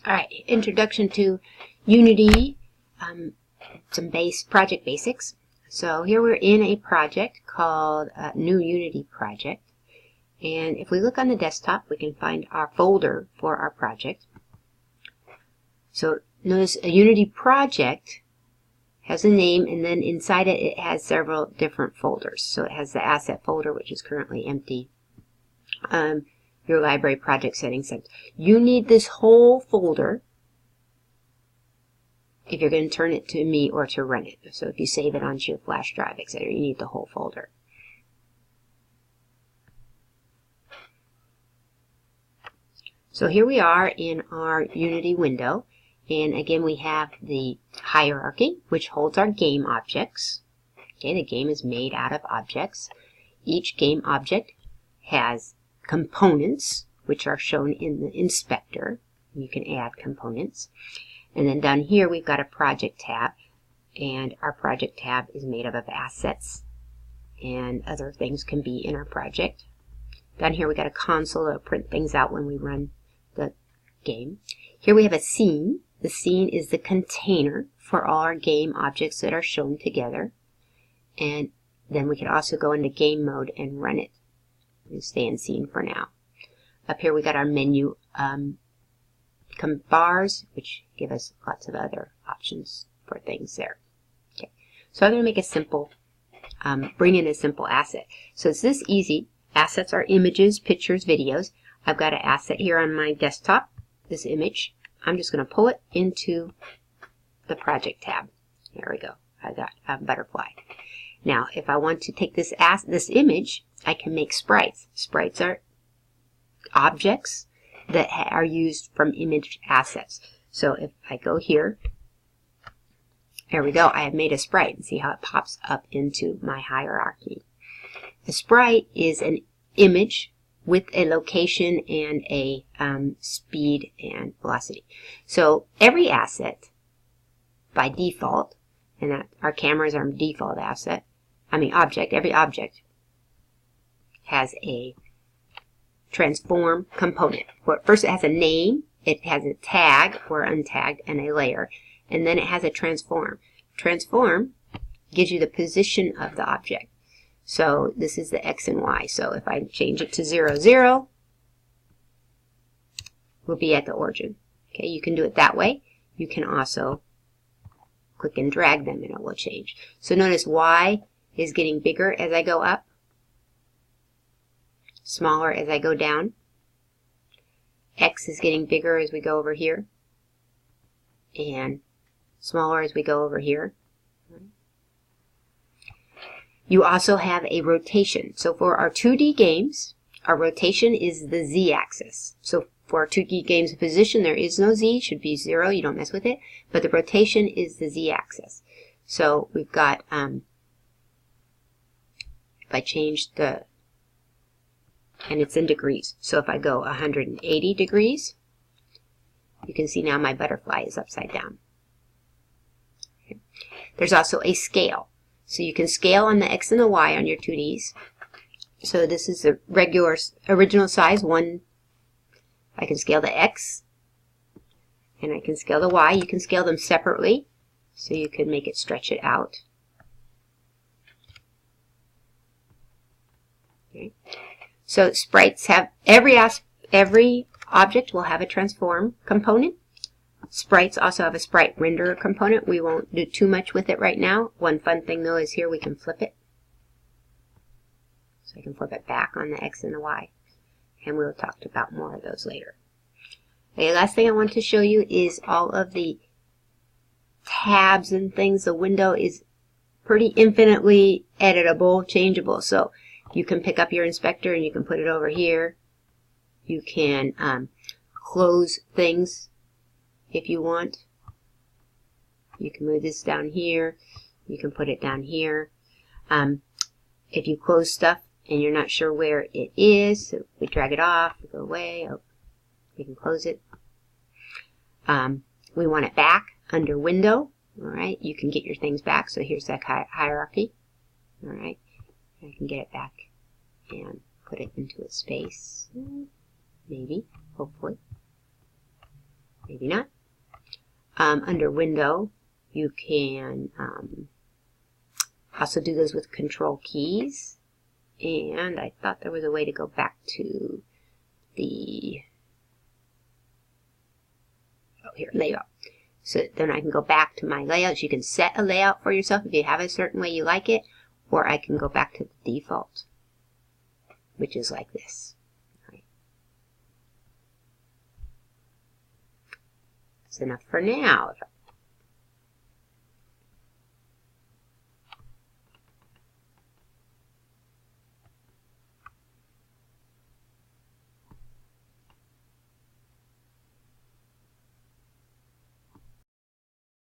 All right, introduction to Unity, some project basics. So here we're in a project called New Unity Project. And if we look on the desktop, we can find our folder for our project. So notice a Unity project has a name, and then inside it, it has several different folders. So it has the asset folder, which is currently empty. Your library project settings. You need this whole folder if you're going to turn it to me or to run it. So if you save it onto your flash drive, etc., you need the whole folder. So here we are in our Unity window, and again we have the hierarchy, which holds our game objects. Okay, the game is made out of objects. Each game object has components, which are shown in the inspector. You can add components. And then down here we've got a project tab, and our project tab is made up of assets, and other things can be in our project. Down here we got a console that'll print things out when we run the game. Here we have a scene. The scene is the container for all our game objects that are shown together. And then we can also go into game mode and run it. We'll stay in scene for now. Up here we got our menu bars, which give us lots of other options for things there. Okay, so I'm going to make a simple, bring in a simple asset. So it's this easy. Assets are images, pictures, videos. I've got an asset here on my desktop, this image. I'm just going to pull it into the project tab. There we go. I got a butterfly. Now, if I want to take this image, I can make sprites. Sprites are objects that are used from image assets. So if I go here, there we go. I have made a sprite, and see how it pops up into my hierarchy. A sprite is an image with a location and a speed and velocity. So every asset, by default, and that our camera is our default asset, object, every object has a transform component. First it has a name, it has a tag or untagged, and a layer, and then it has a transform. Transform gives you the position of the object. So this is the X and Y. So if I change it to 0, 0, we'll be at the origin. Okay, you can do it that way. You can also click and drag them and it will change. So notice Y is getting bigger as I go up, smaller as I go down. X is getting bigger as we go over here, and smaller as we go over here. You also have a rotation. So for our 2D games, our rotation is the Z-axis. So for our 2D games position, there is no Z. It should be 0. You don't mess with it. But the rotation is the Z-axis. So we've got, if I change the, and it's in degrees. So if I go 180 degrees, you can see now my butterfly is upside down. Okay. There's also a scale. So you can scale on the X and the Y on your 2Ds. So this is the regular original size 1. I can scale the X and I can scale the Y. You can scale them separately, so you can make it stretch it out. Okay. So sprites have every object will have a transform component. Sprites also have a sprite render component. We won't do too much with it right now. One fun thing though is here we can flip it. So I can flip it back on the X and the Y. And we'll talk about more of those later. Okay, last thing I want to show you is all of the tabs and things. The window is pretty infinitely editable, changeable. So you can pick up your inspector and you can put it over here. You can close things if you want. You can move this down here. You can put it down here. If you close stuff and you're not sure where it is, so we drag it off, we go away, we can close it. We want it back under window. Alright, you can get your things back. So here's that hierarchy. Alright, I can get it back and put it into a space. Maybe, hopefully. maybe not. Under Window, you can also do those with Control keys. And I thought there was a way to go back to the, oh, here, layout. So then I can go back to my layouts. You can set a layout for yourself if you have a certain way you like it, or I can go back to the default, which is like this. Right. That's enough for now. If I